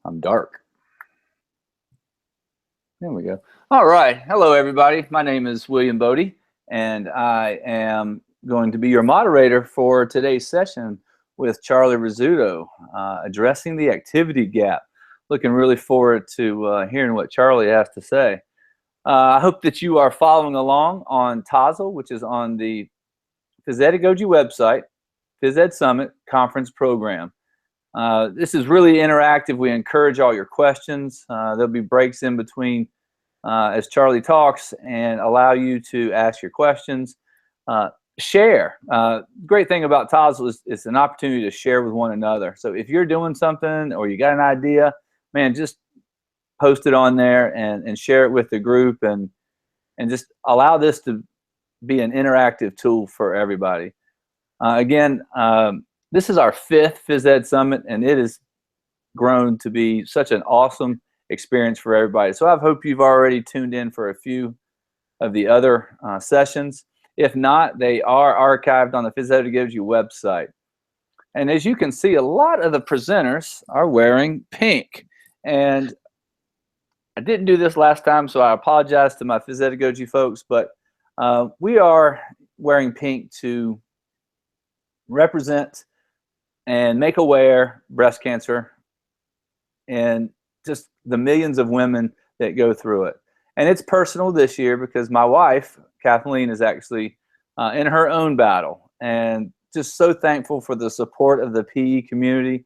I'm dark. There we go. All right. Hello, everybody. My name is William Bodie, and I am going to be your moderator for today's session with Charlie Rizzuto, addressing the activity gap. Looking really forward to hearing what Charlie has to say. I hope that you are following along on TAZL, which is on the Phys-Edagogy website, Phys-Ed Summit Conference Program. This is really interactive. We encourage all your questions. There'll be breaks in between as Charlie talks and allow you to ask your questions. Share. Great thing about TAZL is it's an opportunity to share with one another. So if you're doing something or you got an idea, man, just post it on there and share it with the group and just allow this to be an interactive tool for everybody. Again, this is our 5th Phys-Ed Summit, and it has grown to be such an awesome experience for everybody. So I hope you've already tuned in for a few of the other sessions. If not, they are archived on the Phys-Edagogy website. And as you can see, a lot of the presenters are wearing pink. And I didn't do this last time, so I apologize to my Phys-Edagogy folks, but we are wearing pink to represent and make aware breast cancer and just the millions of women that go through it. And it's personal this year because my wife, Kathleen, is actually in her own battle, and just so thankful for the support of the PE community.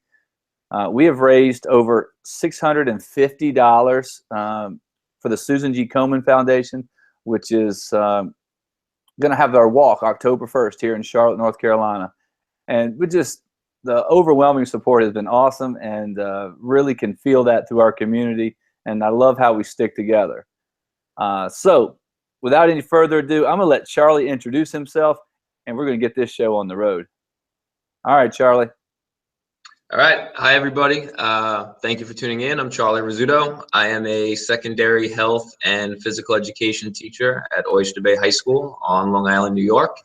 We have raised over $650 for the Susan G. Komen Foundation, which is going to have our walk October 1st here in Charlotte, North Carolina. And we just, the overwhelming support has been awesome, and really can feel that through our community. And I love how we stick together. So without any further ado, I'm going to let Charlie introduce himself, and we're going to get this show on the road. All right, Charlie. All right. Hi, everybody. Thank you for tuning in. I'm Charlie Rizzuto. I am a secondary health and physical education teacher at Oyster Bay High School on Long Island, New York.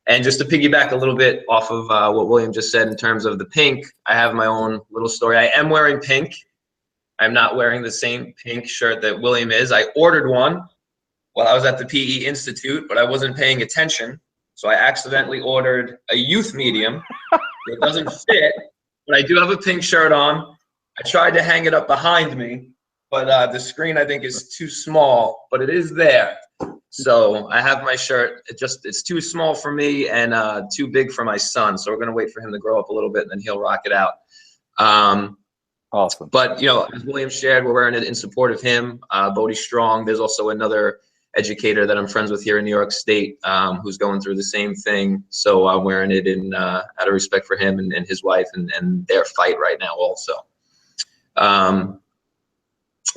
And just to piggyback a little bit off of what William just said in terms of the pink, I have my own little story. I am wearing pink. I'm not wearing the same pink shirt that William is. I ordered one while I was at the PE Institute, but I wasn't paying attention. So I accidentally ordered a youth medium. It doesn't fit, but I do have a pink shirt on. I tried to hang it up behind me, but the screen I think is too small, but it is there. So I have my shirt. It's too small for me and too big for my son. So we're gonna wait for him to grow up a little bit and then he'll rock it out. Awesome. But you know, as William shared, we're wearing it in support of him. Bodie Strong. There's also another educator that I'm friends with here in New York State who's going through the same thing. So I'm wearing it in out of respect for him and his wife and their fight right now also.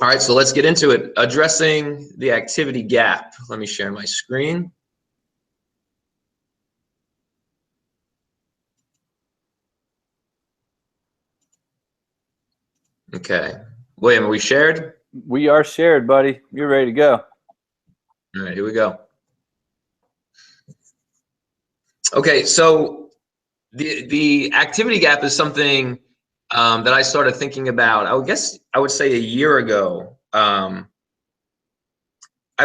All right, so let's get into it. Addressing the activity gap. Let me share my screen. Okay. William, are we shared? We are shared, buddy. You're ready to go. All right, here we go. Okay, so the activity gap is something that I started thinking about, I guess I would say a year ago. I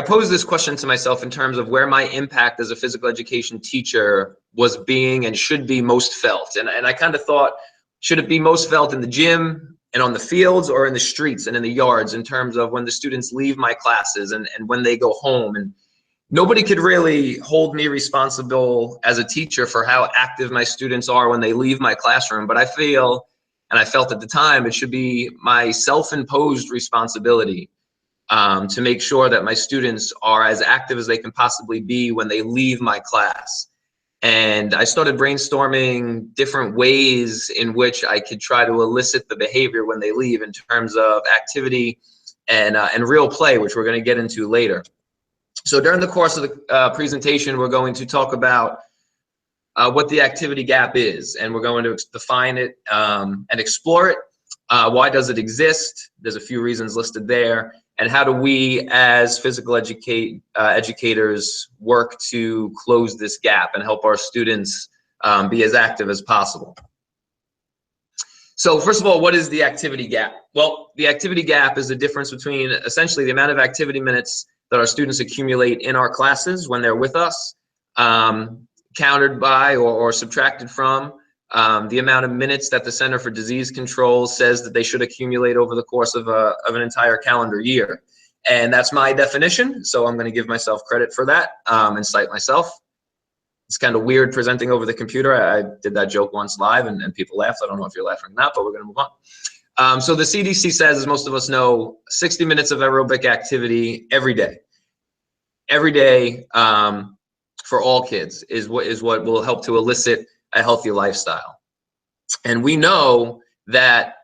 posed this question to myself in terms of where my impact as a physical education teacher was being and should be most felt. And I kind of thought, should it be most felt in the gym and on the fields or in the streets and in the yards in terms of when the students leave my classes and when they go home? And nobody could really hold me responsible as a teacher for how active my students are when they leave my classroom. But I feel, and I felt at the time, it should be my self-imposed responsibility to make sure that my students are as active as they can possibly be when they leave my class. And I started brainstorming different ways in which I could try to elicit the behavior when they leave in terms of activity and real play, which we're going to get into later. So during the course of the presentation, we're going to talk about what the activity gap is, and we're going to define it and explore it. Why does it exist? There's a few reasons listed there. And how do we as physical educators work to close this gap and help our students be as active as possible? So first of all, what is the activity gap? Well, the activity gap is the difference between essentially the amount of activity minutes that our students accumulate in our classes when they're with us, counted by or subtracted from the amount of minutes that the Center for Disease Control says that they should accumulate over the course of an entire calendar year. And that's my definition, so I'm going to give myself credit for that and cite myself. It's kind of weird presenting over the computer. I did that joke once live and people laughed. I don't know if you're laughing or not, but we're going to move on. So the CDC says, as most of us know, 60 minutes of aerobic activity every day. Every day for all kids is what will help to elicit a healthy lifestyle. And we know that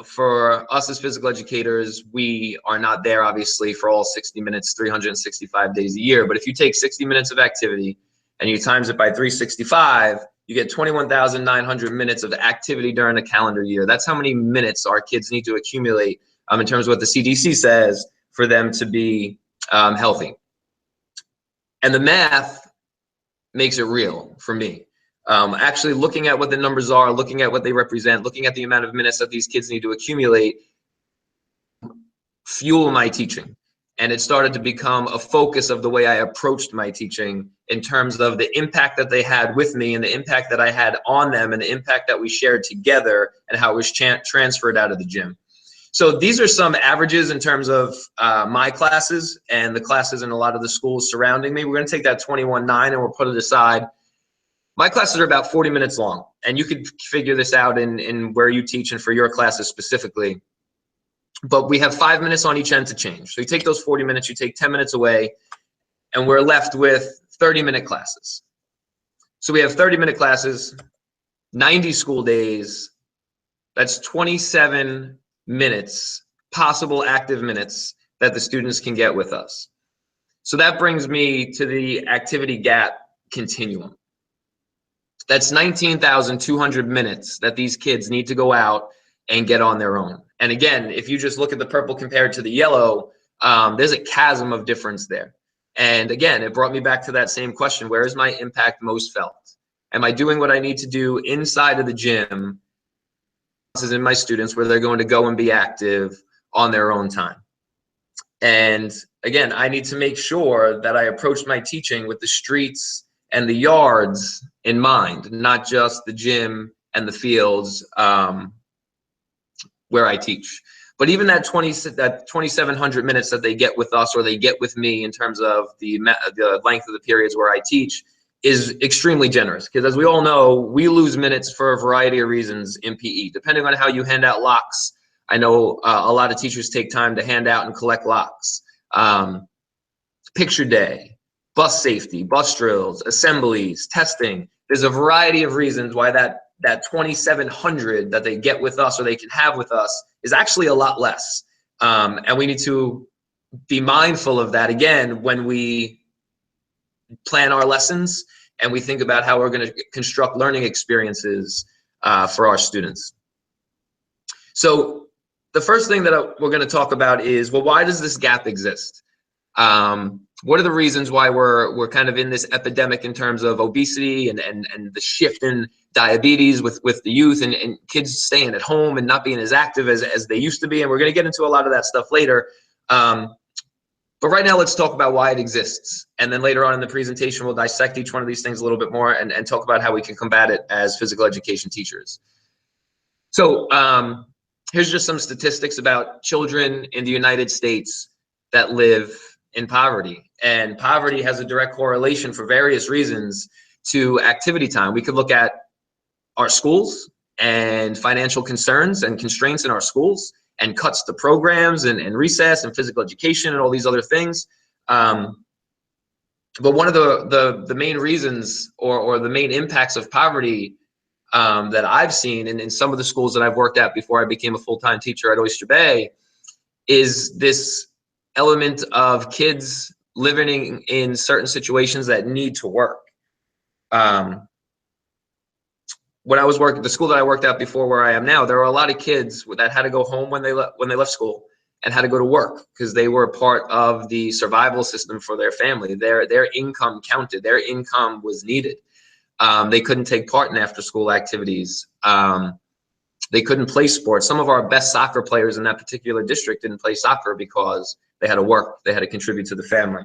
for us as physical educators, we are not there, obviously, for all 60 minutes, 365 days a year. But if you take 60 minutes of activity and you times it by 365, you get 21,900 minutes of activity during a calendar year. That's how many minutes our kids need to accumulate in terms of what the CDC says for them to be healthy. And the math makes it real for me. Actually looking at what the numbers are, looking at what they represent, looking at the amount of minutes that these kids need to accumulate, fuel my teaching. And it started to become a focus of the way I approached my teaching in terms of the impact that they had with me and the impact that I had on them and the impact that we shared together and how it was transferred out of the gym. So these are some averages in terms of my classes and the classes in a lot of the schools surrounding me. We're going to take that 21.9 and we'll put it aside. My classes are about 40 minutes long, and you could figure this out in where you teach and for your classes specifically. But we have 5 minutes on each end to change. So you take those 40 minutes, you take 10 minutes away, and we're left with 30-minute classes. So we have 30-minute classes, 90 school days. That's 27 minutes, possible active minutes that the students can get with us. So that brings me to the activity gap continuum. That's 19,200 minutes that these kids need to go out and get on their own. And again, if you just look at the purple compared to the yellow, there's a chasm of difference there. And again, it brought me back to that same question: where is my impact most felt? Am I doing what I need to do inside of the gym in my students where they're going to go and be active on their own time? And again, I need to make sure that I approach my teaching with the streets and the yards in mind, not just the gym and the fields where I teach. But even that 2,700 minutes that they get with us or they get with me in terms of the length of the periods where I teach is extremely generous, because as we all know, we lose minutes for a variety of reasons in PE, depending on how you hand out locks. I know a lot of teachers take time to hand out and collect locks. Picture day, bus safety, bus drills, assemblies, testing. There's a variety of reasons why that 2,700 that they get with us or they can have with us is actually a lot less. And we need to be mindful of that, again, when we plan our lessons and we think about how we're going to construct learning experiences for our students. So the first thing that we're going to talk about is, well, why does this gap exist? What are the reasons why we're kind of in this epidemic in terms of obesity and the shift in diabetes with the youth and kids staying at home and not being as active as they used to be? And we're going to get into a lot of that stuff later. But right now, let's talk about why it exists. And then later on in the presentation, we'll dissect each one of these things a little bit more and talk about how we can combat it as physical education teachers. So here's just some statistics about children in the United States that live in poverty. And poverty has a direct correlation for various reasons to activity time. We could look at our schools and financial concerns and constraints in our schools and cuts to programs and recess and physical education and all these other things. But one of the main reasons or the main impacts of poverty that I've seen in some of the schools that I've worked at before I became a full-time teacher at Oyster Bay is this element of kids living in certain situations that need to work. When I was working, the school that I worked at before where I am now, there were a lot of kids that had to go home when they left school and had to go to work because they were part of the survival system for their family. Their income counted. Their income was needed. They couldn't take part in after-school activities. They couldn't play sports. Some of our best soccer players in that particular district didn't play soccer because they had to work, they had to contribute to the family.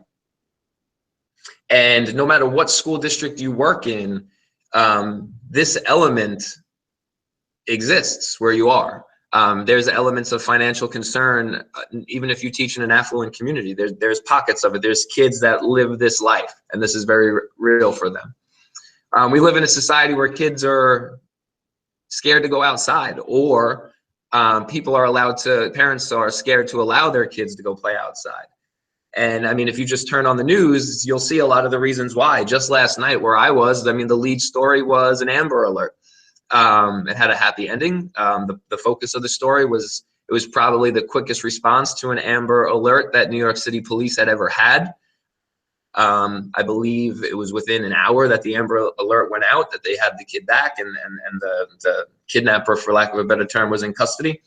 And no matter what school district you work in, this element exists where you are. There's elements of financial concern, even if you teach in an affluent community. There's pockets of it. There's kids that live this life, and this is very real for them. We live in a society where kids are scared to go outside, or parents are scared to allow their kids to go play outside. And I mean, if you just turn on the news, you'll see a lot of the reasons why. Just last night where I was, I mean, the lead story was an Amber Alert. It had a happy ending. The focus of the story was, it was probably the quickest response to an Amber Alert that New York City police had ever had. I believe it was within an hour that the Amber Alert went out that they had the kid back, and the kidnapper, for lack of a better term, was in custody.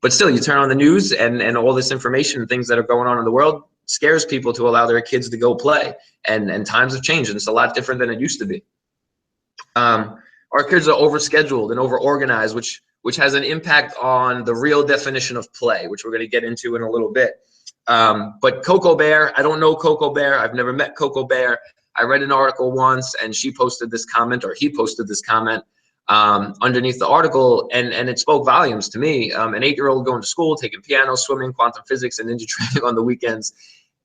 But still, you turn on the news, and all this information, things that are going on in the world, scares people to allow their kids to go play. And times have changed, and it's a lot different than it used to be. Our kids are overscheduled and overorganized, which has an impact on the real definition of play, which we're going to get into in a little bit. But Coco Bear, I don't know Coco Bear. I've never met Coco Bear. I read an article once, and she posted this comment, or he posted this comment underneath the article, and it spoke volumes to me. An 8-year-old going to school, taking piano, swimming, quantum physics, and ninja training on the weekends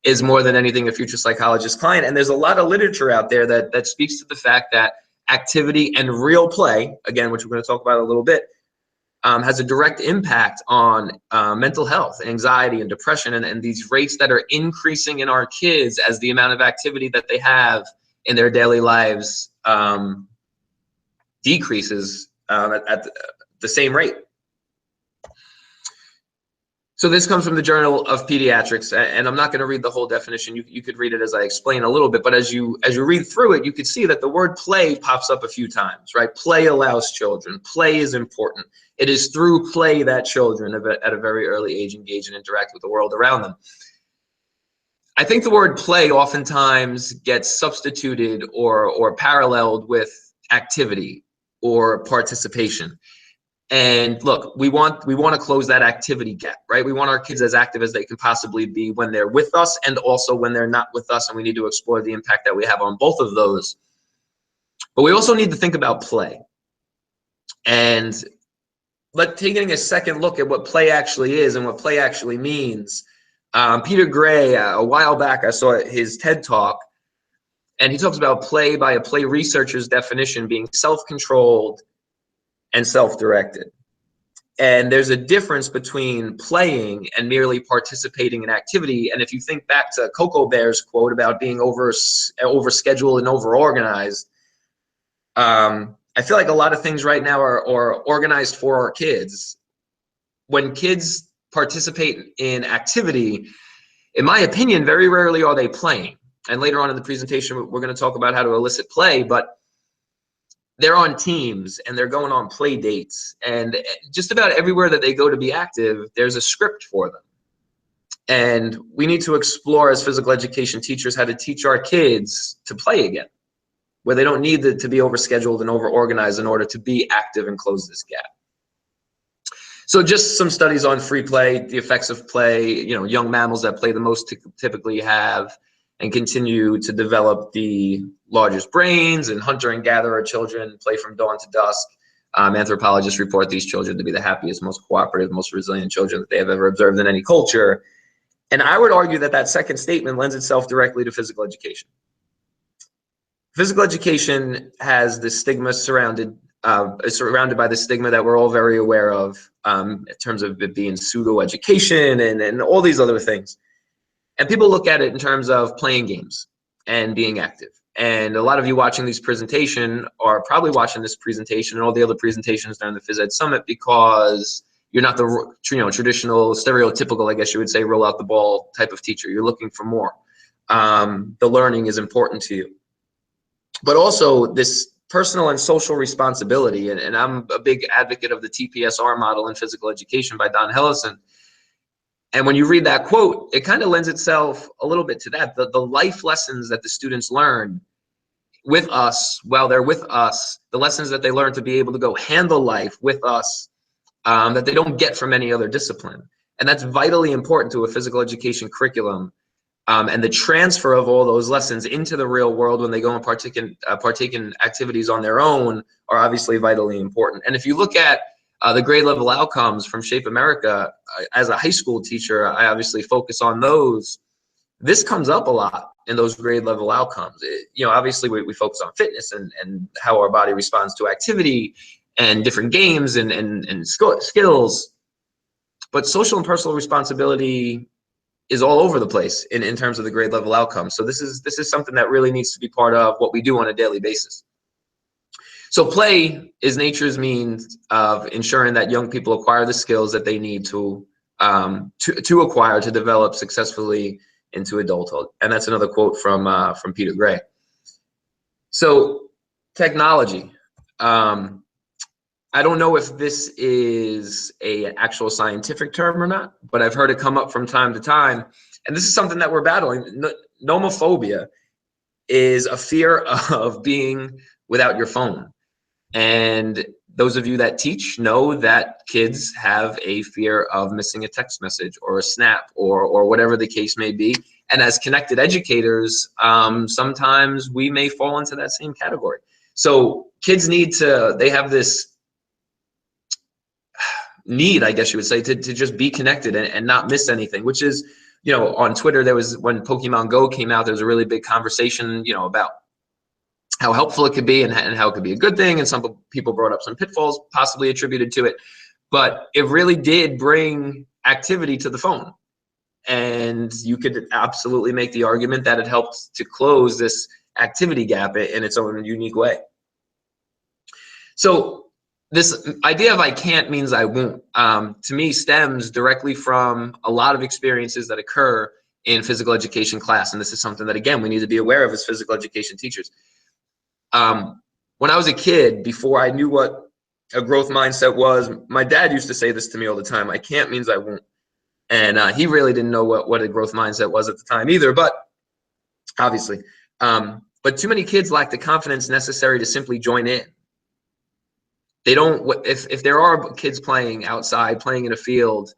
is more than anything a future psychologist client. And there's a lot of literature out there that speaks to the fact that activity and real play, again, which we're going to talk about a little bit, has a direct impact on mental health, anxiety, and depression, and these rates that are increasing in our kids as the amount of activity that they have in their daily lives decreases at the same rate. So this comes from the Journal of Pediatrics, and I'm not going to read the whole definition. You could read it as I explain a little bit, but as you read through it, you could see that the word play pops up a few times, right? Play allows children. Play is important. It is through play that children at a very early age engage and interact with the world around them. I think the word play oftentimes gets substituted or paralleled with activity or participation. And look, we want to close that activity gap, right? We want our kids as active as they can possibly be when they're with us, and also when they're not with us, and we need to explore the impact that we have on both of those. But we also need to think about play. And taking a second look at what play actually is and what play actually means. Peter Gray, a while back, I saw his TED Talk, and he talks about play by a play researcher's definition being self-controlled and self-directed. And there's a difference between playing and merely participating in activity. And if you think back to Coco Bear's quote about being overscheduled and overorganized, I feel like a lot of things right now are organized for our kids. When kids participate in activity, in my opinion, very rarely are they playing. And later on in the presentation, we're going to talk about how to elicit play, but they're on teams and they're going on play dates, and just about everywhere that they go to be active, there's a script for them. And we need to explore as physical education teachers how to teach our kids to play again, where they don't need to be overscheduled and overorganized in order to be active and close this gap. So just some studies on free play, the effects of play. Young mammals that play the most typically have and continue to develop the largest brains, and hunter and gatherer children play from dawn to dusk. Anthropologists report these children to be the happiest, most cooperative, most resilient children that they have ever observed in any culture. And I would argue that that second statement lends itself directly to physical education. Physical education has the stigma surrounded by the stigma that we're all very aware of, in terms of it being pseudo education and all these other things. And people look at it in terms of playing games and being active. And a lot of you watching this presentation are probably watching this presentation and all the other presentations during the Phys Ed Summit because you're not the traditional, stereotypical, I guess you would say, roll out the ball type of teacher. You're looking for more. The learning is important to you. But also this personal and social responsibility. And I'm a big advocate of the TPSR model in physical education by Don Hellison. And when you read that quote, it kind of lends itself a little bit to that. The life lessons that the students learn with us while they're with us, the lessons that they learn to be able to go handle life with us that they don't get from any other discipline. And that's vitally important to a physical education curriculum. And the transfer of all those lessons into the real world when they go and partake in activities on their own are obviously vitally important. And if you look at the grade level outcomes from Shape America, as a high school teacher, I obviously focus on those. This comes up a lot in those grade level outcomes. Obviously we focus on fitness and how our body responds to activity and different games and skills. But social and personal responsibility is all over the place in terms of the grade level outcomes. So this is something that really needs to be part of what we do on a daily basis. So play is nature's means of ensuring that young people acquire the skills that they need to acquire to develop successfully into adulthood. And that's another quote from Peter Gray. So technology. I don't know if this is an actual scientific term or not, but I've heard it come up from time to time. And this is something that we're battling. Nomophobia is a fear of being without your phone. And those of you that teach know that kids have a fear of missing a text message or a snap or whatever the case may be. And as connected educators, sometimes we may fall into that same category. So kids they have this need, I guess you would say, to just be connected and not miss anything, which is, on Twitter, when Pokemon Go came out, there was a really big conversation, about how helpful it could be and how it could be a good thing. And some people brought up some pitfalls possibly attributed to it, but it really did bring activity to the phone. And you could absolutely make the argument that it helped to close this activity gap in its own unique way. So this idea of I can't means I won't, to me, stems directly from a lot of experiences that occur in physical education class. And this is something that, again, we need to be aware of as physical education teachers. When I was a kid, before I knew what a growth mindset was, my dad used to say this to me all the time: I can't means I won't. And he really didn't know what a growth mindset was at the time either, but obviously. But too many kids lack the confidence necessary to simply join in. They don't, if there are kids playing outside, playing in a field,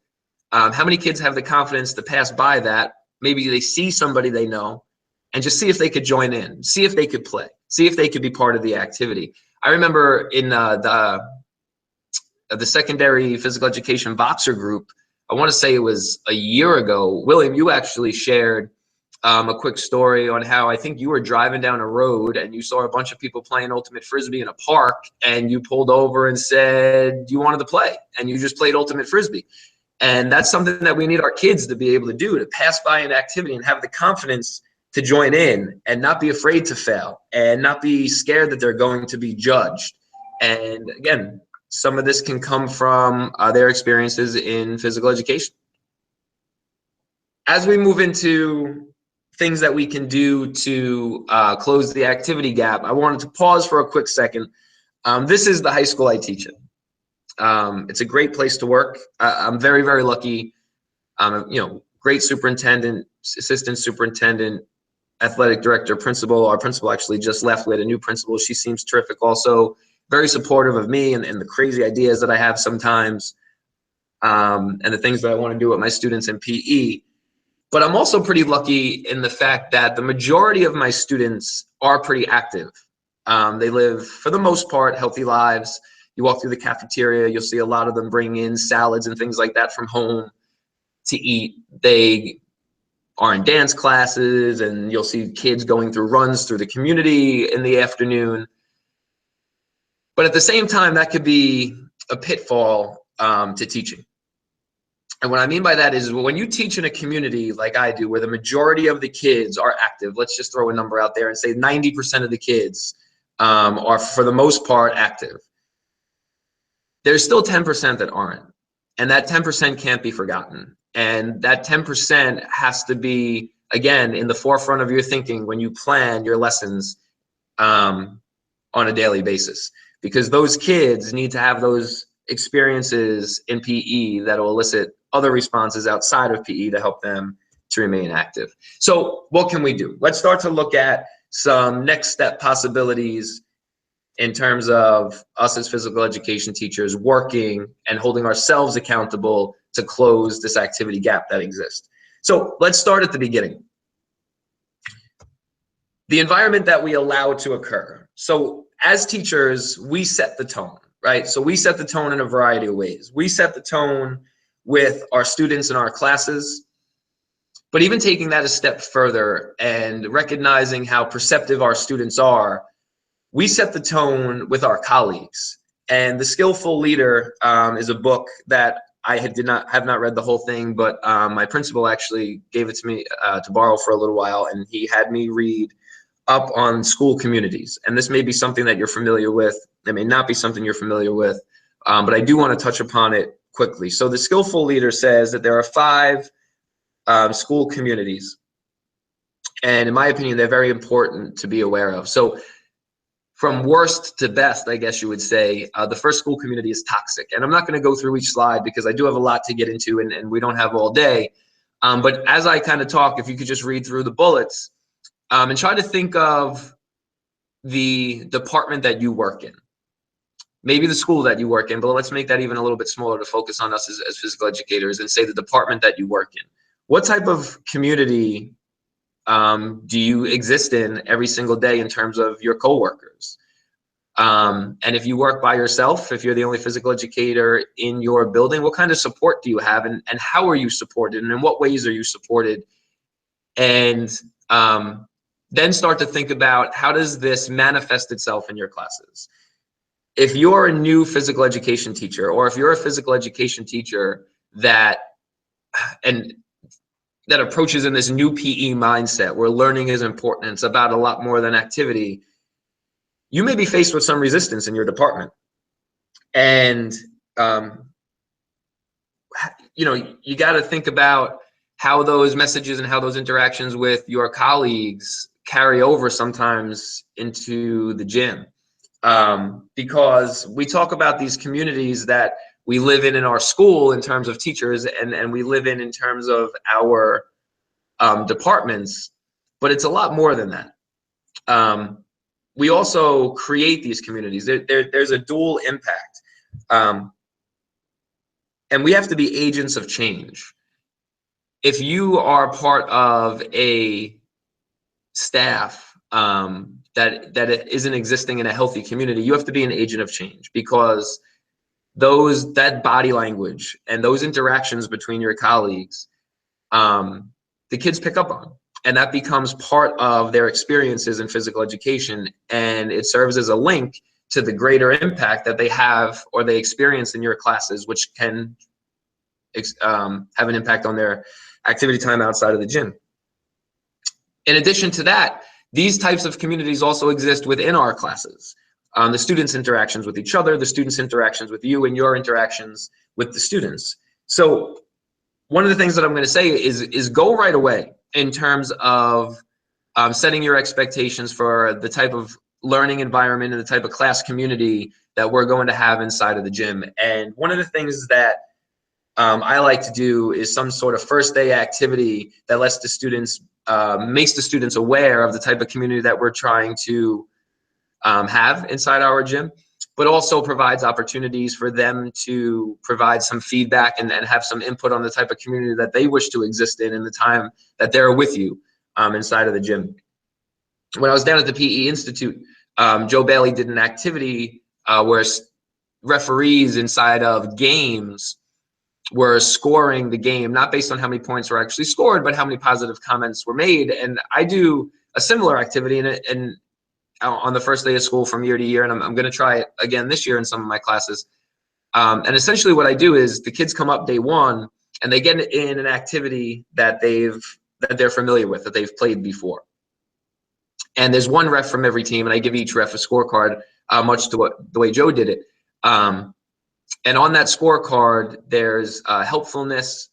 how many kids have the confidence to pass by that? Maybe they see somebody they know and just see if they could join in, see if they could play, see if they could be part of the activity. I remember in the secondary physical education boxer group, I want to say it was a year ago, William, you actually shared a quick story on how I think you were driving down a road and you saw a bunch of people playing ultimate frisbee in a park, and you pulled over and said you wanted to play, and you just played ultimate frisbee. And that's something that we need our kids to be able to do, to pass by an activity and have the confidence to join in and not be afraid to fail and not be scared that they're going to be judged. And again, some of this can come from their experiences in physical education. As we move into things that we can do to close the activity gap, I wanted to pause for a quick second. This is the high school I teach in. It's a great place to work. I'm very, very lucky. Great superintendent, assistant superintendent, athletic director, principal. Our principal actually just left. We had a new principal. She seems terrific also. Very supportive of me and the crazy ideas that I have sometimes, and the things that I want to do with my students in PE. But I'm also pretty lucky in the fact that the majority of my students are pretty active. They live, for the most part, healthy lives. You walk through the cafeteria, you'll see a lot of them bring in salads and things like that from home to eat. They are in dance classes, and you'll see kids going through runs through the community in the afternoon. But at the same time, that could be a pitfall to teaching. And what I mean by that is when you teach in a community like I do, where the majority of the kids are active, let's just throw a number out there and say 90% of the kids are, for the most part, active. There's still 10% that aren't. And that 10% can't be forgotten. And that 10% has to be, again, in the forefront of your thinking when you plan your lessons on a daily basis. Because those kids need to have those experiences in PE that will elicit other responses outside of PE to help them to remain active. So what can we do? Let's start to look at some next step possibilities in terms of us as physical education teachers working and holding ourselves accountable to close this activity gap that exists. So let's start at the beginning. The environment that we allow to occur. So as teachers, we set the tone, right? So we set the tone in a variety of ways. We set the tone with our students in our classes, but even taking that a step further and recognizing how perceptive our students are, we set the tone with our colleagues. And The Skillful Leader is a book that I have not read the whole thing, but my principal actually gave it to me to borrow for a little while, and he had me read up on school communities. And this may be something that you're familiar with. It may not be something you're familiar with, but I do want to touch upon it quickly. So The Skillful Leader says that there are 5 school communities, and in my opinion, they're very important to be aware of. So from worst to best, I guess you would say, the first school community is toxic. And I'm not going to go through each slide because I do have a lot to get into, and we don't have all day. But as I kind of talk, if you could just read through the bullets and try to think of the department that you work in, maybe the school that you work in, but let's make that even a little bit smaller to focus on us as physical educators, and say the department that you work in. What type of community do you exist in every single day in terms of your coworkers? And if you work by yourself, if you're the only physical educator in your building, what kind of support do you have, and how are you supported, and in what ways are you supported? And then start to think about, how does this manifest itself in your classes? If you're a new physical education teacher, or if you're a physical education teacher that approaches in this new PE mindset where learning is important, it's about a lot more than activity, you may be faced with some resistance in your department. And you got to think about how those messages and how those interactions with your colleagues carry over sometimes into the gym. Because we talk about these communities that we live in our school in terms of teachers, and we live in terms of our departments, but it's a lot more than that. We also create these communities. There's a dual impact. And we have to be agents of change. If you are part of a staff that isn't existing in a healthy community, you have to be an agent of change, because that body language and those interactions between your colleagues, the kids pick up on, and that becomes part of their experiences in physical education, and it serves as a link to the greater impact that they have or they experience in your classes, which can have an impact on their activity time outside of the gym. In addition to that, these types of communities also exist within our classes. The students' interactions with each other, the students' interactions with you, and your interactions with the students. So one of the things that I'm going to say is go right away in terms of setting your expectations for the type of learning environment and the type of class community that we're going to have inside of the gym. And one of the things that I like to do is some sort of first day activity that lets the students, makes the students aware of the type of community that we're trying to have inside our gym, but also provides opportunities for them to provide some feedback and have some input on the type of community that they wish to exist in the time that they're with you inside of the gym. When I was down at the PE Institute, Joe Bailey did an activity where referees inside of games were scoring the game, not based on how many points were actually scored, but how many positive comments were made. And I do a similar activity and on the first day of school from year to year, and I'm going to try it again this year in some of my classes. And essentially what I do is the kids come up day one and they get in an activity that they're familiar with, that they've played before. And there's one ref from every team, and I give each ref a scorecard, much to the way Joe did it. And on that scorecard, there's helpfulness,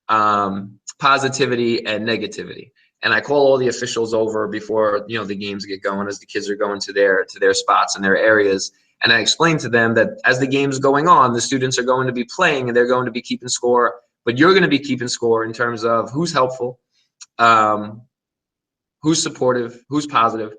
positivity, and negativity. And I call all the officials over before the games get going, as the kids are going to their spots and their areas. And I explain to them that as the game's going on, the students are going to be playing and they're going to be keeping score, but you're going to be keeping score in terms of who's helpful, who's supportive, who's positive,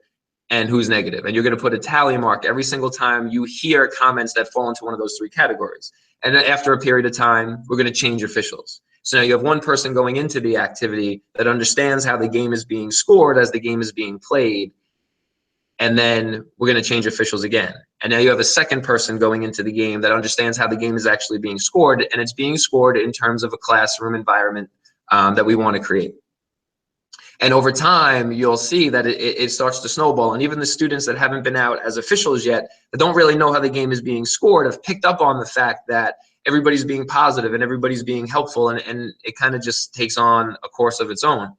and who's negative. And you're going to put a tally mark every single time you hear comments that fall into one of those three categories. And then after a period of time, we're going to change officials. So now you have one person going into the activity that understands how the game is being scored as the game is being played. And then we're going to change officials again. And now you have a second person going into the game that understands how the game is actually being scored, and it's being scored in terms of a classroom environment that we want to create. And over time, you'll see that it starts to snowball. And even the students that haven't been out as officials yet, that don't really know how the game is being scored, have picked up on the fact that everybody's being positive and everybody's being helpful, and it kind of just takes on a course of its own.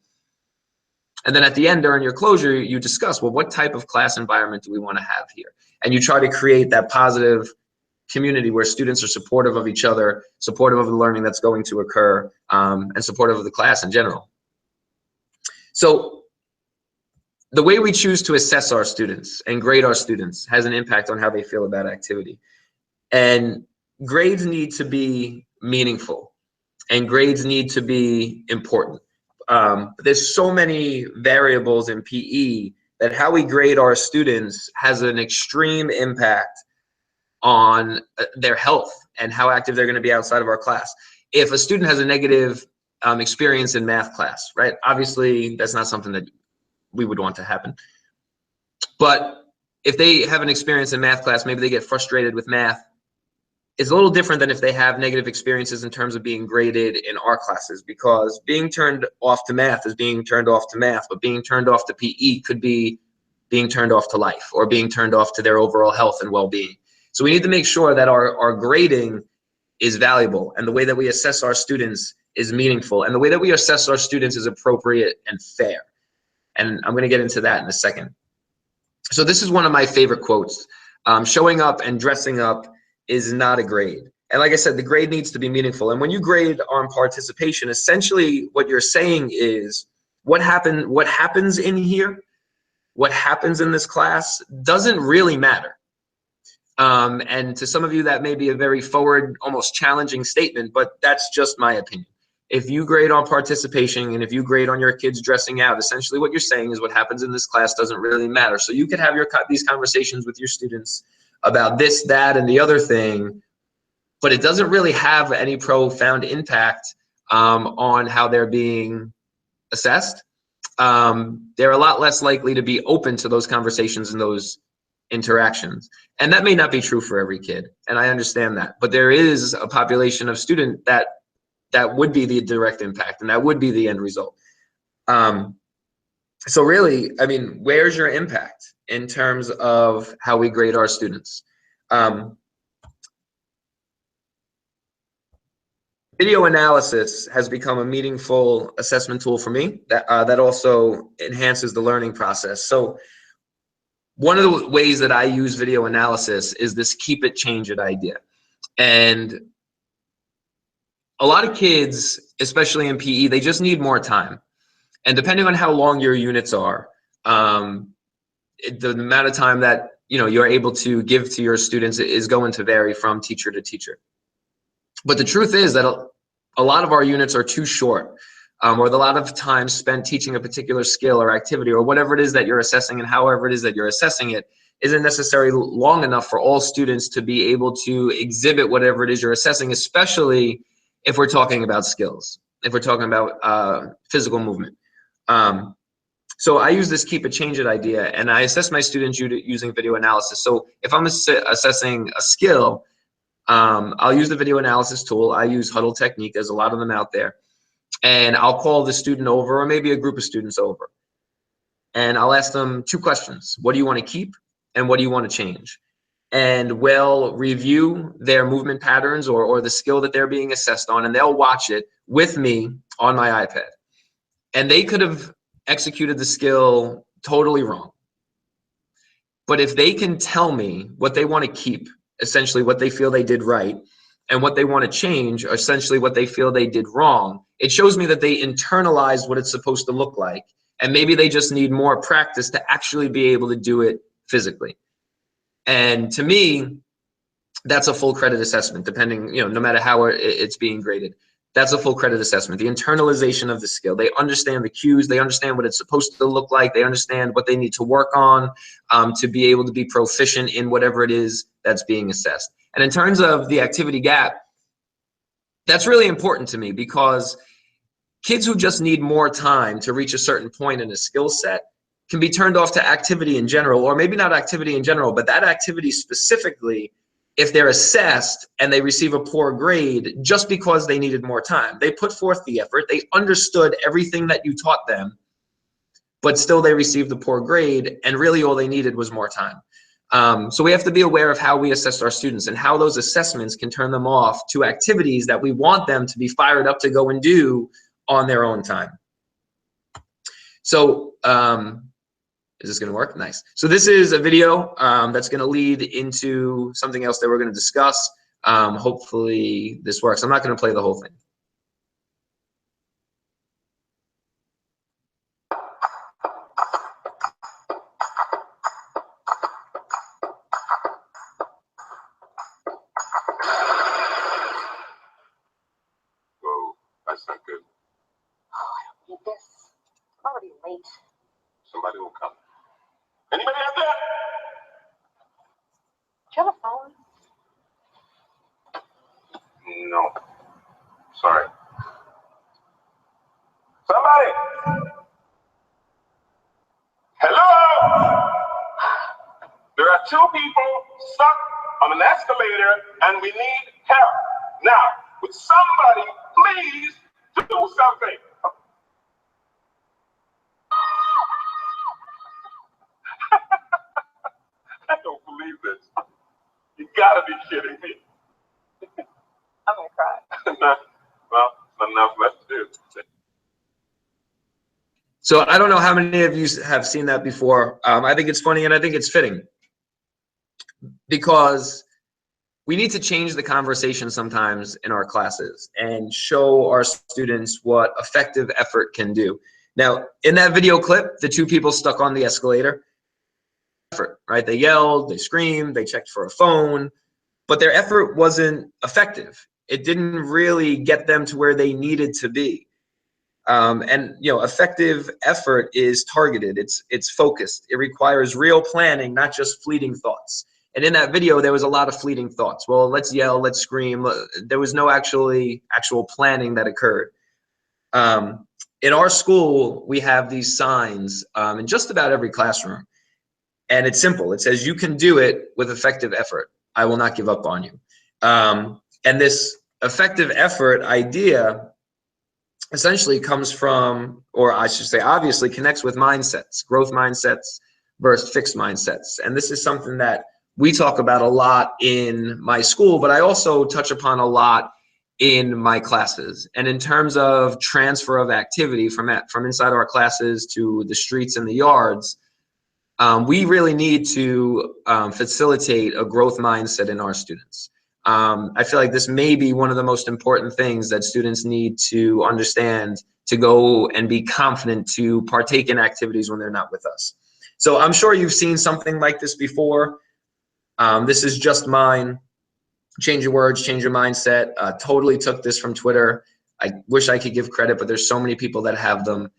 And then at the end, during your closure, you discuss, well, what type of class environment do we want to have here? And you try to create that positive community where students are supportive of each other, supportive of the learning that's going to occur, and supportive of the class in general. So the way we choose to assess our students and grade our students has an impact on how they feel about activity. And grades need to be meaningful, and grades need to be important. There's so many variables in PE that how we grade our students has an extreme impact on their health and how active they're going to be outside of our class. If a student has a negative experience in math class, right? Obviously, that's not something that we would want to happen. But if they have an experience in math class, maybe they get frustrated with math. It's a little different than if they have negative experiences in terms of being graded in our classes, because being turned off to math is being turned off to math, but being turned off to PE could be being turned off to life or being turned off to their overall health and well-being. So we need to make sure that our grading is valuable, and the way that we assess our students is meaningful, and the way that we assess our students is appropriate and fair. And I'm going to get into that in a second. So this is one of my favorite quotes. Showing up and dressing up is not a grade. And like I said, the grade needs to be meaningful. And when you grade on participation, essentially what you're saying is what happens in here, what happens in this class doesn't really matter. And to some of you, that may be a very forward, almost challenging statement, but that's just my opinion. If you grade on participation and if you grade on your kids dressing out, essentially what you're saying is what happens in this class doesn't really matter. So you could have these conversations with your students about this, that, and the other thing, but it doesn't really have any profound impact on how they're being assessed. They're a lot less likely to be open to those conversations and those interactions. And that may not be true for every kid, and I understand that. But there is a population of student that would be the direct impact, and that would be the end result. So really, I mean, where's your impact in terms of how we grade our students? Video analysis has become a meaningful assessment tool for me that also enhances the learning process. So one of the ways that I use video analysis is this keep it, change it idea. And a lot of kids, especially in PE, they just need more time. And depending on how long your units are, the amount of time that you're able to give to your students is going to vary from teacher to teacher. But the truth is that a lot of our units are too short, or a lot of time spent teaching a particular skill or activity or whatever it is that you're assessing, and however it is that you're assessing it isn't necessarily long enough for all students to be able to exhibit whatever it is you're assessing, especially if we're talking about skills, if we're talking about physical movement. So I use this keep it, change it idea, and I assess my students using video analysis. So if I'm assessing a skill, I'll use the video analysis tool. I use Huddle technique. There's a lot of them out there. And I'll call the student over, or maybe a group of students over. And I'll ask them two questions. What do you want to keep? And what do you want to change? And we'll review their movement patterns or the skill that they're being assessed on, and they'll watch it with me on my iPad. And they could have executed the skill totally wrong. But if they can tell me what they want to keep, essentially what they feel they did right, and what they want to change, or essentially what they feel they did wrong, it shows me that they internalized what it's supposed to look like. And maybe they just need more practice to actually be able to do it physically. And to me, that's a full credit assessment, depending, no matter how it's being graded. that's a full credit assessment. The internalization of the skill. They understand the cues. They understand what it's supposed to look like. They understand what they need to work on to be able to be proficient in whatever it is that's being assessed. And in terms of the activity gap, that's really important to me, because kids who just need more time to reach a certain point in a skill set can be turned off to activity in general, or maybe not activity in general, but that activity specifically, if they're assessed and they receive a poor grade just because they needed more time. They put forth the effort, they understood everything that you taught them, but still they received a poor grade, and really all they needed was more time. So we have to be aware of how we assess our students and how those assessments can turn them off to activities that we want them to be fired up to go and do on their own time. So is this going to work? Nice. So this is a video that's going to lead into something else that we're going to discuss. Hopefully this works. I'm not going to play the whole thing. Whoa, that's not good. Oh, I don't need this. I'm already late. Somebody will come. Anybody out there? Do you have a phone? No. Sorry. Somebody! Hello! There are two people stuck on an escalator and we need help. Now, would somebody please do something? I don't believe this. You gotta be kidding me. I'm gonna cry. Well, not enough left to do. So I don't know how many of you have seen that before. I think it's funny and I think it's fitting, because we need to change the conversation sometimes in our classes and show our students what effective effort can do. Now, in that video clip, the two people stuck on the escalator, effort, right? They yelled, they screamed, they checked for a phone, but their effort wasn't effective. It didn't really get them to where they needed to be. And effective effort is targeted. It's focused. It requires real planning, not just fleeting thoughts. And in that video, there was a lot of fleeting thoughts. Well, let's yell, let's scream. There was no actual planning that occurred. In our school, we have these signs in just about every classroom. And it's simple. It says, you can do it with effective effort. I will not give up on you. And this effective effort idea essentially comes from, or I should say, obviously connects with mindsets, growth mindsets versus fixed mindsets. And this is something that we talk about a lot in my school, but I also touch upon a lot in my classes. And in terms of transfer of activity from inside our classes to the streets and the yards, we really need to facilitate a growth mindset in our students. I feel like this may be one of the most important things that students need to understand to go and be confident to partake in activities when they're not with us. So I'm sure you've seen something like this before. This is just mine. Change your words, change your mindset. Totally took this from Twitter. I wish I could give credit, but there's so many people that have them.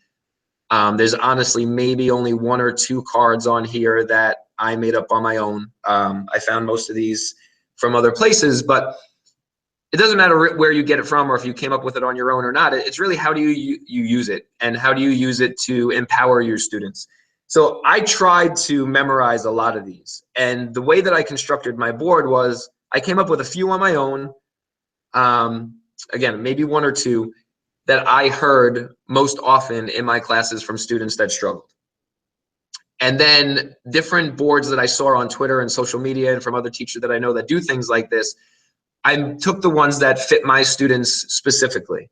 There's honestly maybe only one or two cards on here that I made up on my own. I found most of these from other places, but it doesn't matter where you get it from or if you came up with it on your own or not. It's really how do you use it, and how do you use it to empower your students. So I tried to memorize a lot of these, and the way that I constructed my board was I came up with a few on my own, again, maybe one or two that I heard most often in my classes from students that struggled. And then different boards that I saw on Twitter and social media and from other teachers that I know that do things like this, I took the ones that fit my students specifically.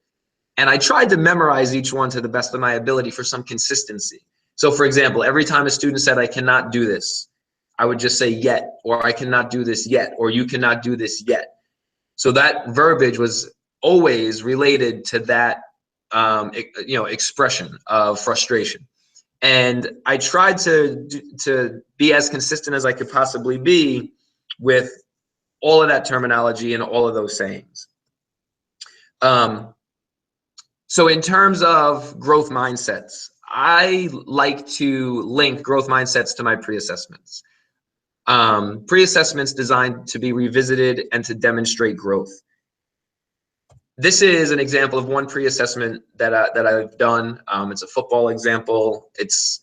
And I tried to memorize each one to the best of my ability for some consistency. So for example, every time a student said, I cannot do this, I would just say yet, or I cannot do this yet, or you cannot do this yet. So that verbiage was always related to that expression of frustration. And I tried to be as consistent as I could possibly be with all of that terminology and all of those sayings. So in terms of growth mindsets, I like to link growth mindsets to my pre-assessments. Pre-assessments designed to be revisited and to demonstrate growth. This is an example of one pre-assessment that I've done. It's a football example. It's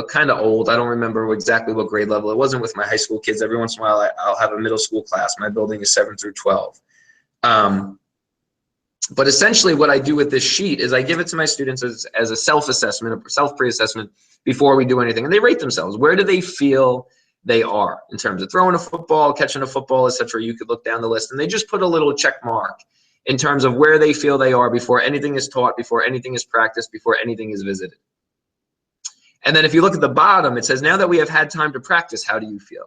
kind of old. I don't remember exactly what grade level. It wasn't with my high school kids. Every once in a while, I'll have a middle school class. My building is 7 through 12. But essentially what I do with this sheet is I give it to my students as a self-assessment, a self-pre-assessment before we do anything. And they rate themselves. Where do they feel they are in terms of throwing a football, catching a football, etc.? You could look down the list and they just put a little check mark in terms of where they feel they are before anything is taught, before anything is practiced, before anything is visited. And then if you look at the bottom, it says, now that we have had time to practice, how do you feel?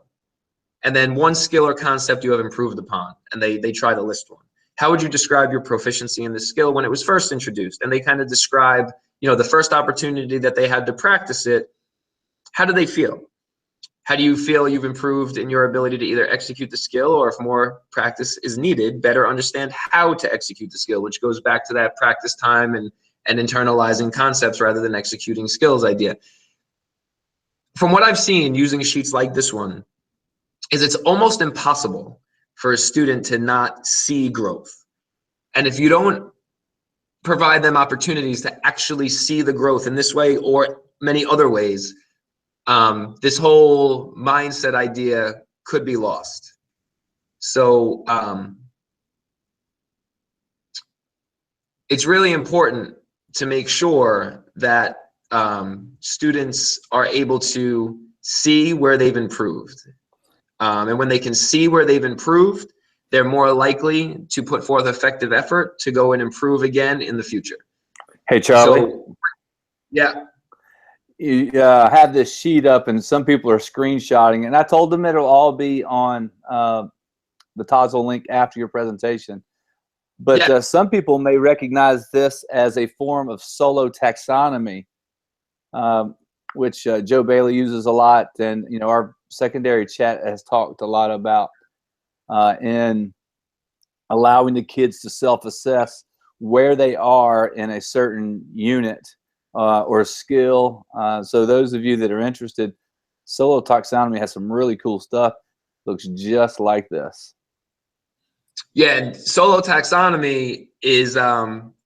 And then one skill or concept you have improved upon, and they try to list one. How would you describe your proficiency in this skill when it was first introduced? And they kind of describe, you know, the first opportunity that they had to practice it. How do they feel? How do you feel you've improved in your ability to either execute the skill, or if more practice is needed, better understand how to execute the skill, which goes back to that practice time and internalizing concepts rather than executing skills idea. From what I've seen using sheets like this one, is it's almost impossible for a student to not see growth. And if you don't provide them opportunities to actually see the growth in this way or many other ways, this whole mindset idea could be lost. So it's really important to make sure that students are able to see where they've improved. And when they can see where they've improved, they're more likely to put forth effective effort to go and improve again in the future. Hey, Charlie. So, yeah. You have this sheet up and some people are screenshotting, and I told them it'll all be on the Tazzo link after your presentation. But Yeah. Some people may recognize this as a form of solo taxonomy, which Joe Bailey uses a lot, and you know our secondary chat has talked a lot about in allowing the kids to self-assess where they are in a certain unit or skill. So those of you that are interested, solo taxonomy has some really cool stuff. Looks just like this. Yeah, and solo taxonomy is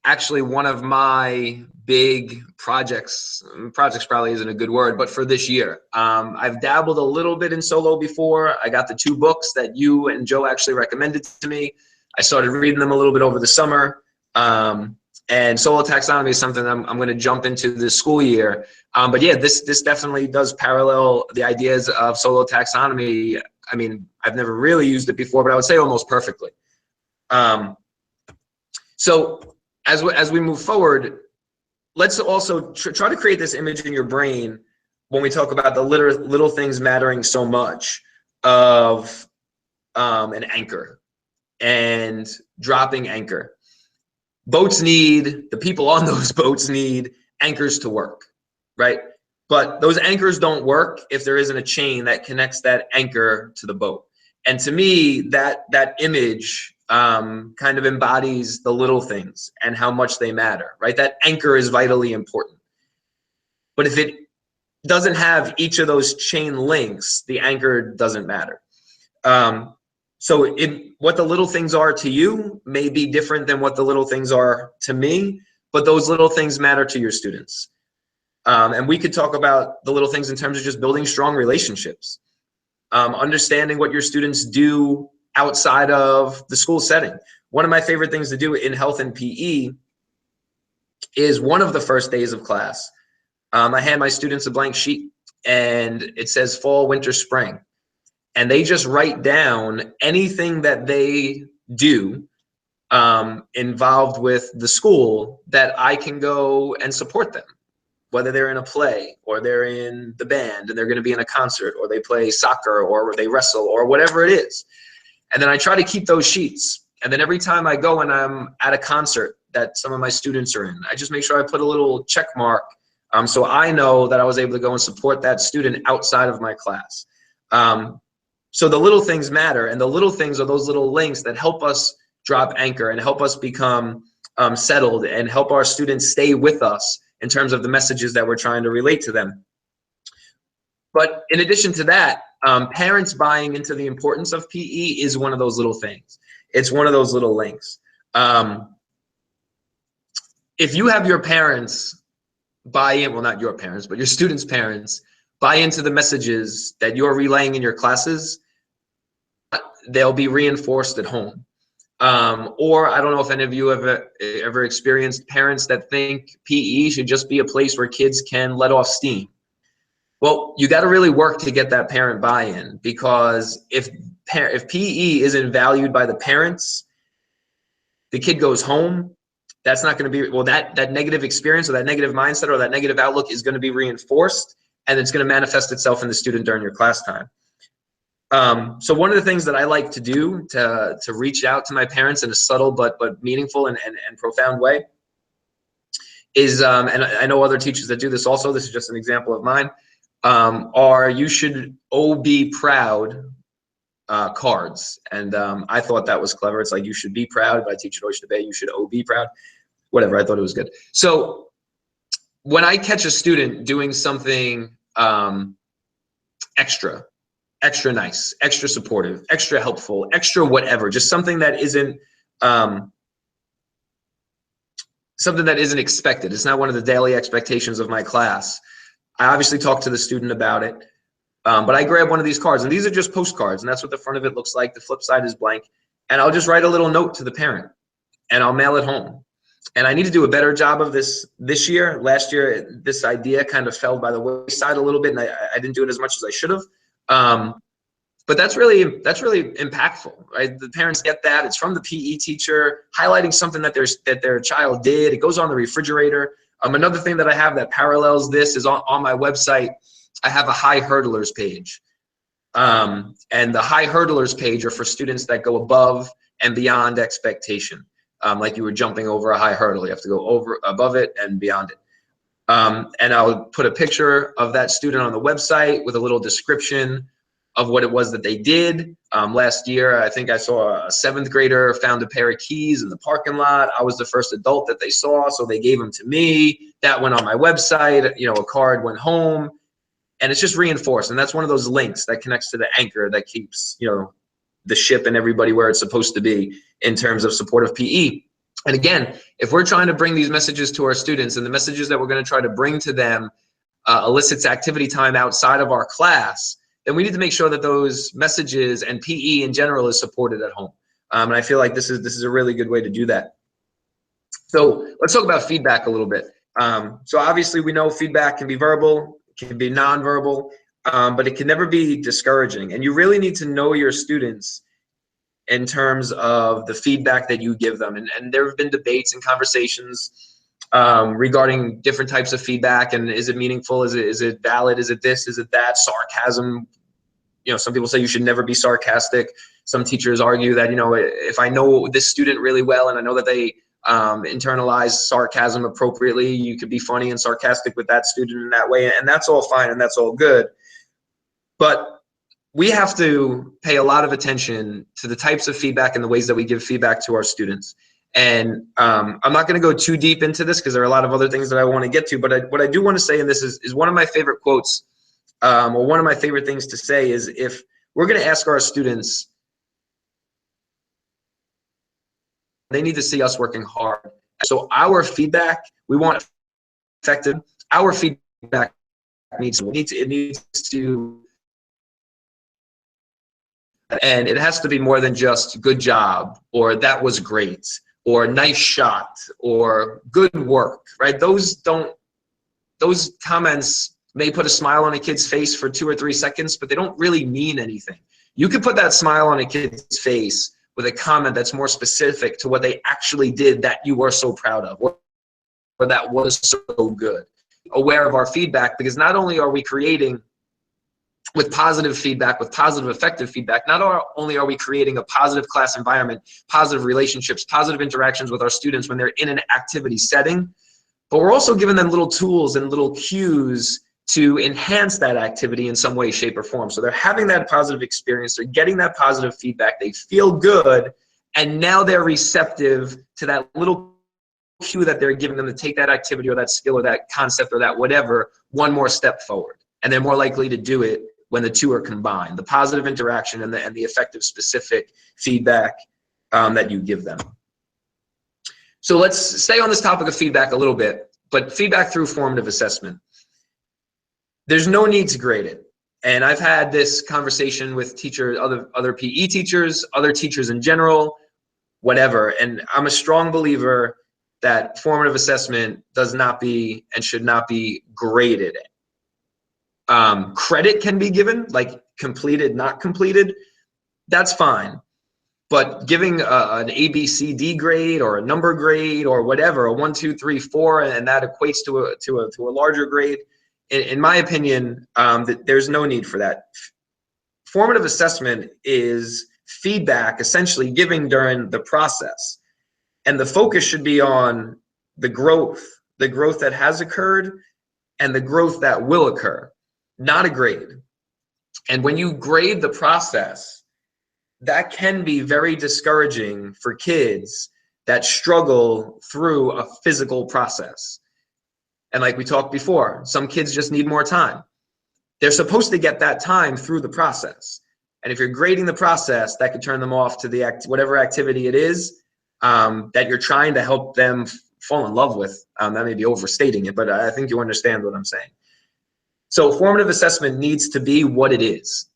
actually one of my big projects. Projects probably isn't a good word, but for this year. I've dabbled a little bit in solo before. I got the 2 books that you and Joe actually recommended to me. I started reading them a little bit over the summer. And solo taxonomy is something I'm going to jump into this school year. But yeah, this definitely does parallel the ideas of solo taxonomy. I mean, I've never really used it before, but I would say almost perfectly. So as we move forward, let's also try to create this image in your brain when we talk about the little things mattering so much of an anchor and dropping anchor. Boats need, the people on those boats need anchors to work, right? But those anchors don't work if there isn't a chain that connects that anchor to the boat. And to me, that image kind of embodies the little things and how much they matter, right? That anchor is vitally important. But if it doesn't have each of those chain links, the anchor doesn't matter. So what the little things are to you may be different than what the little things are to me, but those little things matter to your students. And we could talk about the little things in terms of just building strong relationships, understanding what your students do outside of the school setting. One of my favorite things to do in health and PE is one of the first days of class. I hand my students a blank sheet and it says fall, winter, spring. And they just write down anything that they do involved with the school that I can go and support them, whether they're in a play or they're in the band and they're going to be in a concert or they play soccer or they wrestle or whatever it is. And then I try to keep those sheets. And then every time I go and I'm at a concert that some of my students are in, I just make sure I put a little check mark so I know that I was able to go and support that student outside of my class. So the little things matter, and the little things are those little links that help us drop anchor and help us become settled and help our students stay with us in terms of the messages that we're trying to relate to them. But in addition to that, parents buying into the importance of PE is one of those little things. It's one of those little links. If you have your parents buy in, well, not your parents, but your students' parents buy into the messages that you're relaying in your classes, they'll be reinforced at home. Or I don't know if any of you have ever experienced parents that think PE should just be a place where kids can let off steam. Well, you got to really work to get that parent buy-in, because if PE isn't valued by the parents, the kid goes home, that's not going to be, well, that negative experience or that negative mindset or that negative outlook is going to be reinforced, and it's going to manifest itself in the student during your class time. So one of the things that I like to do to reach out to my parents in a subtle but meaningful and profound way is, and I know other teachers that do this also, this is just an example of mine, are you should be proud cards. And I thought that was clever. It's like, you should be proud. But I teach it always should obey. You should be proud. Whatever. I thought it was good. So when I catch a student doing something extra nice, extra supportive, extra helpful, extra whatever, just something that isn't expected. It's not one of the daily expectations of my class. I obviously talk to the student about it, but I grab one of these cards, and these are just postcards, and that's what the front of it looks like. The flip side is blank, and I'll just write a little note to the parent, and I'll mail it home. And I need to do a better job of this year. Last year, this idea kind of fell by the wayside a little bit, and I didn't do it as much as I should have. But that's really impactful, right? The parents get that. It's from the PE teacher highlighting something that their child did. It goes on the refrigerator. Another thing that I have that parallels this is on my website. I have a high hurdlers page, and the high hurdlers page are for students that go above and beyond expectation. Like you were jumping over a high hurdle, you have to go above it and beyond it. And I'll put a picture of that student on the website with a little description of what it was that they did. Last year, I think I saw a 7th grader found a pair of keys in the parking lot. I was the first adult that they saw, so they gave them to me. That went on my website. You know, a card went home, and it's just reinforced. And that's one of those links that connects to the anchor that keeps, you know, the ship and everybody where it's supposed to be in terms of supportive PE. And again, if we're trying to bring these messages to our students, and the messages that we're going to try to bring to them elicits activity time outside of our class, then we need to make sure that those messages and PE in general is supported at home. And I feel like this is a really good way to do that. So let's talk about feedback a little bit. So obviously we know feedback can be verbal, it can be nonverbal, but it can never be discouraging. And you really need to know your students in terms of the feedback that you give them. And there have been debates and conversations regarding different types of feedback, and is it meaningful, is it valid, is it this, is it that, sarcasm. You know, some people say you should never be sarcastic. Some teachers argue that, you know, if I know this student really well and I know that they internalize sarcasm appropriately, you could be funny and sarcastic with that student in that way, and that's all fine and that's all good. But we have to pay a lot of attention to the types of feedback and the ways that we give feedback to our students. And I'm not going to go too deep into this because there are a lot of other things that I want to get to, but what I do want to say, and this is one of my favorite quotes, or one of my favorite things to say, is if we're going to ask our students, they need to see us working hard. So our feedback, we want effective. Our feedback needs to, and it has to be more than just good job, or that was great, or nice shot, or good work, right? Those comments may put a smile on a kid's face for 2 or 3 seconds, but they don't really mean anything. You could put that smile on a kid's face with a comment that's more specific to what they actually did that you were so proud of, or that was so good. Aware of our feedback, because not only are we creating with positive feedback, with positive effective feedback, not only are we creating a positive class environment, positive relationships, positive interactions with our students when they're in an activity setting, but we're also giving them little tools and little cues to enhance that activity in some way, shape, or form. So they're having that positive experience, they're getting that positive feedback, they feel good, and now they're receptive to that little cue that they're giving them to take that activity or that skill or that concept or that whatever one more step forward. And they're more likely to do it when the two are combined, the positive interaction and the effective specific feedback that you give them. So let's stay on this topic of feedback a little bit, but feedback through formative assessment. There's no need to grade it. And I've had this conversation with teachers, other PE teachers, other teachers in general, whatever. And I'm a strong believer that formative assessment does not be and should not be graded. Credit can be given, like completed, not completed. That's fine. But giving an A, B, C, D grade or a number grade or whatever, a 1, 2, 3, 4, and that equates to a larger grade, in my opinion, there's no need for that. Formative assessment is feedback, essentially giving during the process. And the focus should be on the growth that has occurred and the growth that will occur, not a grade. And when you grade the process, that can be very discouraging for kids that struggle through a physical process. And like we talked before, some kids just need more time. They're supposed to get that time through the process. And if you're grading the process, that could turn them off to the whatever activity it is that you're trying to help them fall in love with. That may be overstating it, but I think you understand what I'm saying. So formative assessment needs to be what it is.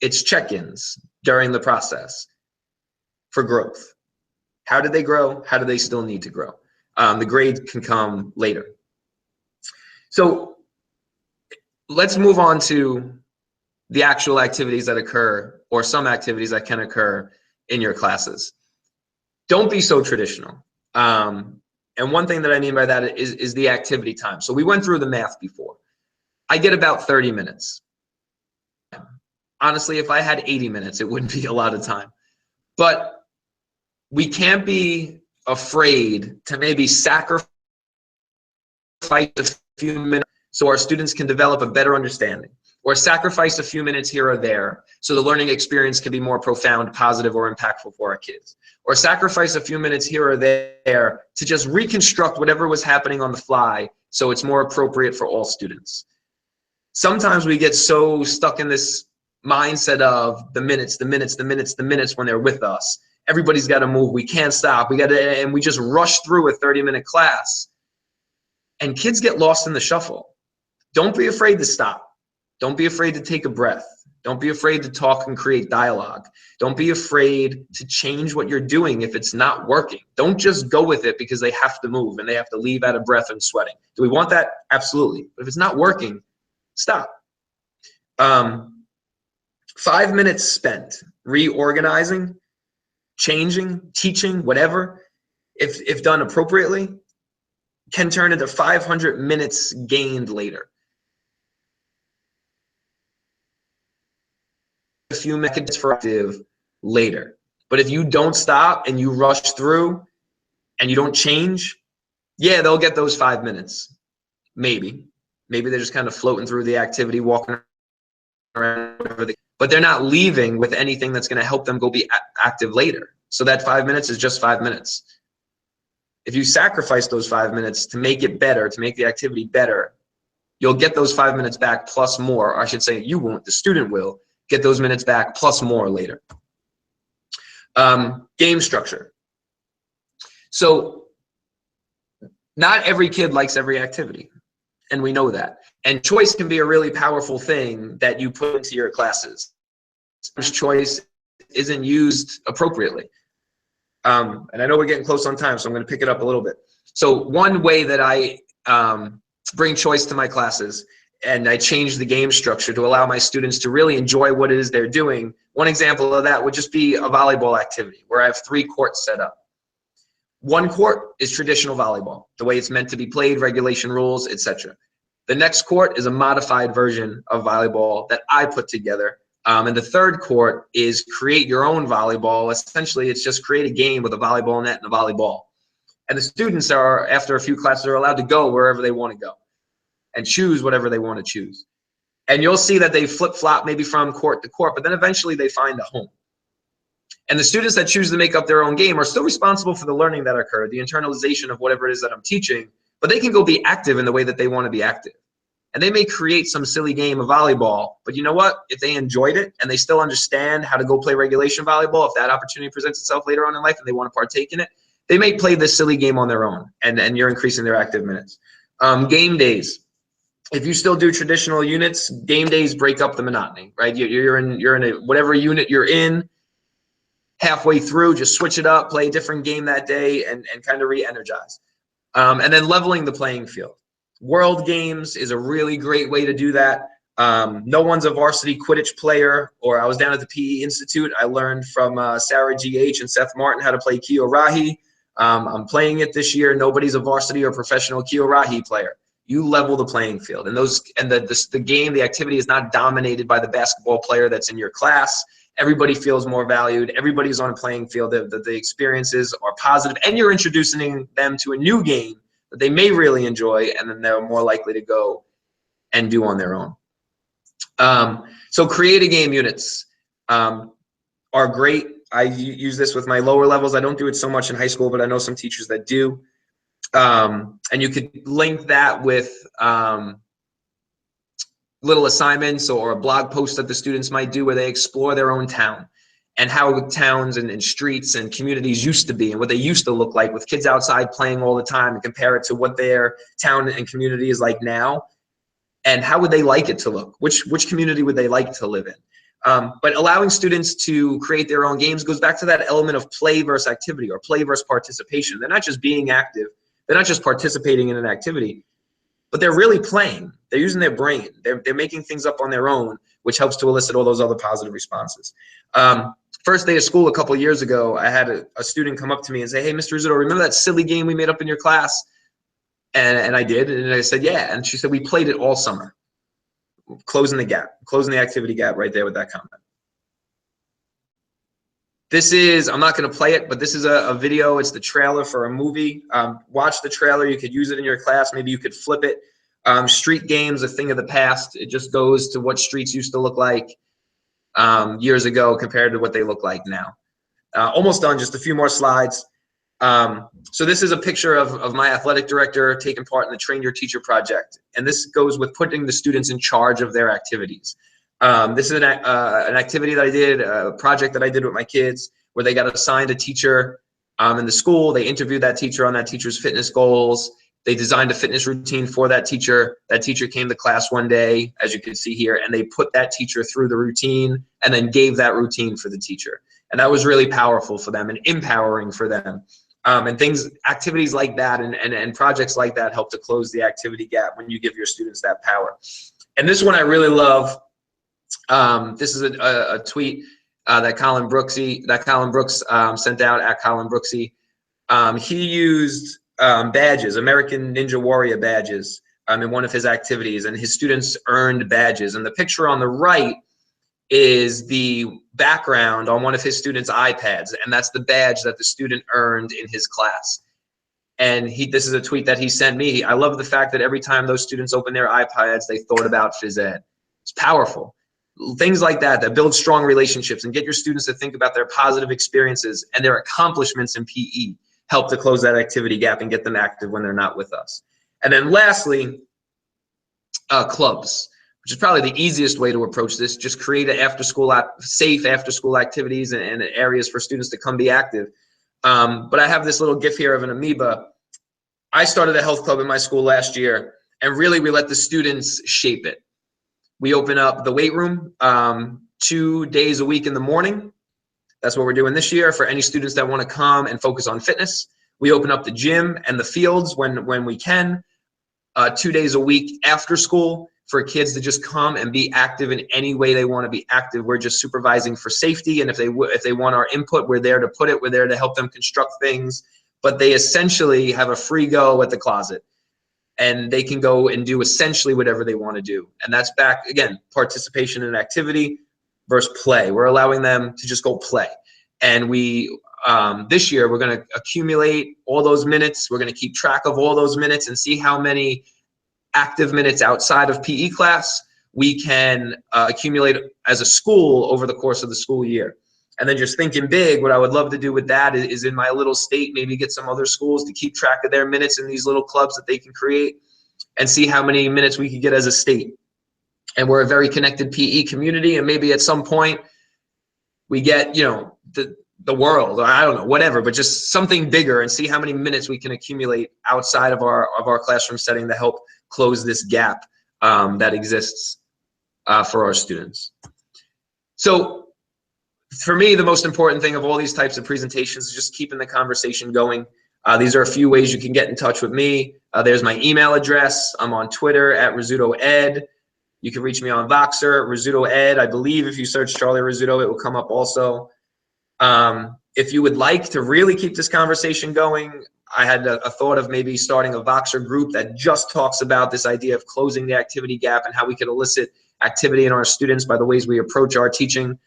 It's check-ins during the process for growth. How did they grow? How do they still need to grow? The grade can come later. So let's move on to the actual activities that occur, or some activities that can occur in your classes. Don't be so traditional. And one thing that I mean by that is the activity time. So we went through the math before. I get about 30 minutes. Honestly, if I had 80 minutes, it wouldn't be a lot of time. But we can't be afraid to maybe sacrifice a few minutes so our students can develop a better understanding, or sacrifice a few minutes here or there so the learning experience can be more profound, positive, or impactful for our kids, or sacrifice a few minutes here or there to just reconstruct whatever was happening on the fly so it's more appropriate for all students. Sometimes we get so stuck in this mindset of the minutes when they're with us. Everybody's got to move. We can't stop. And we just rush through a 30-minute class. And kids get lost in the shuffle. Don't be afraid to stop. Don't be afraid to take a breath. Don't be afraid to talk and create dialogue. Don't be afraid to change what you're doing if it's not working. Don't just go with it because they have to move and they have to leave out of breath and sweating. Do we want that? Absolutely. But if it's not working, stop. 5 minutes spent reorganizing, changing, teaching, whatever, if done appropriately, can turn into 500 minutes gained later. A few minutes for active later. But if you don't stop and you rush through and you don't change, yeah, they'll get those 5 minutes. Maybe they're just kind of floating through the activity, walking around, but they're not leaving with anything that's going to help them go be active later. So that 5 minutes is just 5 minutes. If you sacrifice those 5 minutes to make it better, to make the activity better, you'll get those 5 minutes back plus more. Or I should say you won't, the student will get those minutes back plus more later. Game structure. So not every kid likes every activity, and we know that. And choice can be a really powerful thing that you put into your classes. Choice isn't used appropriately. And I know we're getting close on time, so I'm going to pick it up a little bit. So one way that I bring choice to my classes, and I change the game structure to allow my students to really enjoy what it is they're doing. One example of that would just be a volleyball activity where I have 3 courts set up. One court is traditional volleyball, the way it's meant to be played, regulation rules, etc. The next court is a modified version of volleyball that I put together. And the third court is create your own volleyball. Essentially, it's just create a game with a volleyball net and a volleyball. And the students are, after a few classes, are allowed to go wherever they want to go and choose whatever they want to choose. And you'll see that they flip-flop maybe from court to court, but then eventually they find a home. And the students that choose to make up their own game are still responsible for the learning that occurred, the internalization of whatever it is that I'm teaching, but they can go be active in the way that they want to be active. And they may create some silly game of volleyball, but you know what? If they enjoyed it and they still understand how to go play regulation volleyball, if that opportunity presents itself later on in life and they want to partake in it, they may play this silly game on their own, and you're increasing their active minutes. Game days. If you still do traditional units, game days break up the monotony, right? You're in a whatever unit you're in. Halfway through, just switch it up, play a different game that day, and kind of re-energize. And then leveling the playing field. World Games is a really great way to do that. No one's a varsity Quidditch player, or I was down at the PE Institute. I learned from Sarah G.H. and Seth Martin how to play Kyo-Rahi. I'm playing it this year. Nobody's a varsity or professional Kyo-Rahi player. You level the playing field. And the game, the activity is not dominated by the basketball player that's in your class. Everybody feels more valued. Everybody's on a playing field. The experiences are positive, and you're introducing them to a new game that they may really enjoy, and then they're more likely to go and do on their own. So create a game units are great. I use this with my lower levels. I don't do it so much in high school, but I know some teachers that do. And you could link that with little assignments or a blog post that the students might do where they explore their own town and how towns and streets and communities used to be and what they used to look like, with kids outside playing all the time, and compare it to what their town and community is like now. And how would they like it to look? Which community would they like to live in? But allowing students to create their own games goes back to that element of play versus activity, or play versus participation. They're not just being active. They're not just participating in an activity, but they're really playing. They're using their brain. They're making things up on their own, which helps to elicit all those other positive responses. First day of school a couple of years ago, I had a student come up to me and say, "Hey, Mr. Rizzuto, remember that silly game we made up in your class?" And I did, and I said, "Yeah." And she said, "We played it all summer." Closing the gap, closing the activity gap right there with that comment. This is, I'm not going to play it, but this is a video. It's the trailer for a movie. Watch the trailer. You could use it in your class. Maybe you could flip it. Street games, a thing of the past. It just goes to what streets used to look like years ago compared to what they look like now. Almost done, just a few more slides. So this is a picture of my athletic director taking part in the Train Your Teacher project. And this goes with putting the students in charge of their activities. This is an activity that I did, a project that I did with my kids, where they got assigned a teacher in the school. They interviewed that teacher on that teacher's fitness goals. They designed a fitness routine for that teacher. That teacher came to class one day, as you can see here, and they put that teacher through the routine and then gave that routine for the teacher. And that was really powerful for them and empowering for them. And activities like that and projects like that help to close the activity gap when you give your students that power. And this one I really love. This is a tweet that Colin Brooks sent out at Colin Brooksy. He used badges, American Ninja Warrior badges, in one of his activities, and his students earned badges. And the picture on the right is the background on one of his students' iPads, and that's the badge that the student earned in his class. And this is a tweet that he sent me. I love the fact that every time those students open their iPads, they thought about phys ed. It's powerful. Things like that build strong relationships and get your students to think about their positive experiences and their accomplishments in PE, help to close that activity gap and get them active when they're not with us. And then lastly, clubs, which is probably the easiest way to approach this. Just create safe after-school activities and areas for students to come be active. But I have this little GIF here of an amoeba. I started a health club in my school last year, and really we let the students shape it. We open up the weight room 2 days a week in the morning. That's what we're doing this year for any students that want to come and focus on fitness. We open up the gym and the fields when we can, 2 days a week after school for kids to just come and be active in any way they want to be active. We're just supervising for safety, and if they want our input, we're there to put it. We're there to help them construct things, but they essentially have a free go at the closet, and they can go and do essentially whatever they want to do. And that's back, again, participation in activity versus play. We're allowing them to just go play. And this year, we're going to accumulate all those minutes. We're going to keep track of all those minutes and see how many active minutes outside of PE class we can accumulate as a school over the course of the school year. And then just thinking big, what I would love to do with that is in my little state, maybe get some other schools to keep track of their minutes in these little clubs that they can create and see how many minutes we could get as a state. And we're a very connected PE community, and maybe at some point we get, you know, the world, or I don't know, whatever, but just something bigger, and see how many minutes we can accumulate outside of our classroom setting to help close this gap that exists for our students. So for me, the most important thing of all these types of presentations is just keeping the conversation going. These are a few ways you can get in touch with me. There's my email address. I'm on Twitter at Rizzuto Ed. You can reach me on Voxer, Rizzuto Ed. I believe if you search Charlie Rizzuto, it will come up also. If you would like to really keep this conversation going, I had a thought of maybe starting a Voxer group that just talks about this idea of closing the activity gap and how we could elicit activity in our students by the ways we approach our teaching.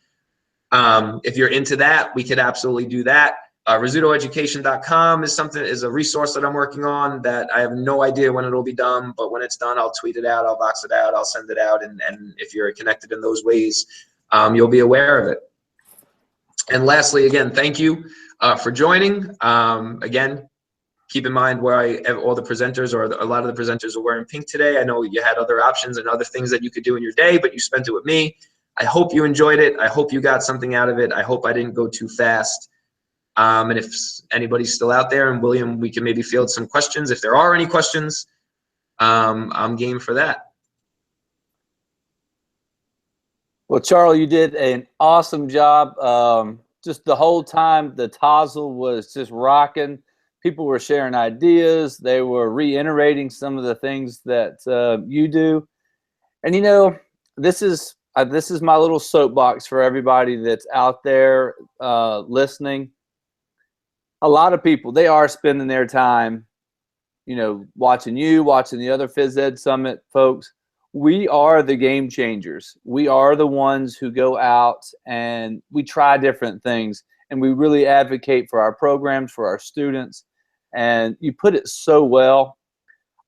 If you're into that, we could absolutely do that. Rizzutoeducation.com is a resource that I'm working on that I have no idea when it'll be done, but when it's done, I'll tweet it out, I'll Vox it out, I'll send it out, and if you're connected in those ways, you'll be aware of it. And lastly, again, thank you for joining. Again, keep in mind where all the presenters, or a lot of the presenters, are wearing pink today. I know you had other options and other things that you could do in your day, but you spent it with me. I hope you enjoyed it. I hope you got something out of it. I hope I didn't go too fast. And if anybody's still out there, and William, we can maybe field some questions. If there are any questions, I'm game for that. Well, Charlie, you did an awesome job. Just the whole time, the TOSL was just rocking. People were sharing ideas. They were reiterating some of the things that you do. And, you know, this is my little soapbox for everybody that's out there listening. A lot of people, they are spending their time, you know, watching you, watching the other Phys Ed Summit folks. We are the game changers. We are the ones who go out and we try different things, and we really advocate for our programs, for our students. And you put it so well.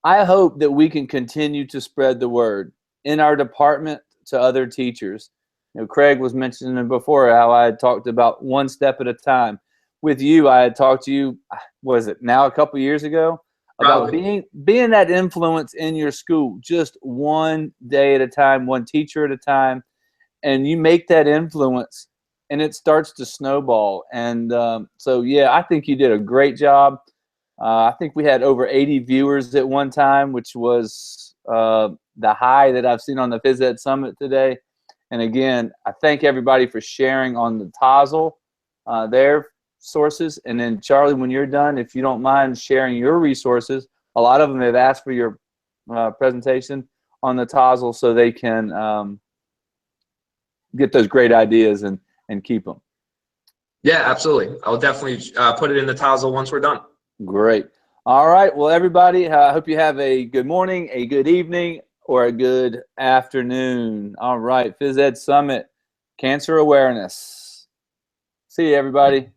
I hope that we can continue to spread the word in our department to other teachers. You know, Craig was mentioning before how I had talked about one step at a time. With you, I had talked to you, was it now a couple years ago, about being that influence in your school, just one day at a time, one teacher at a time, and you make that influence, and it starts to snowball. And so, yeah, I think you did a great job. I think we had over 80 viewers at one time, which was the high that I've seen on the Phys Ed Summit today. And again, I thank everybody for sharing on the TOSL, their sources. And then, Charlie, when you're done, if you don't mind sharing your resources, a lot of them have asked for your presentation on the TOSL so they can get those great ideas and keep them. Yeah, absolutely. I'll definitely put it in the TOSL once we're done. Great. All right. Well, everybody, I hope you have a good morning, a good evening, or a good afternoon. All right. Phys Ed Summit, Cancer Awareness. See you, everybody.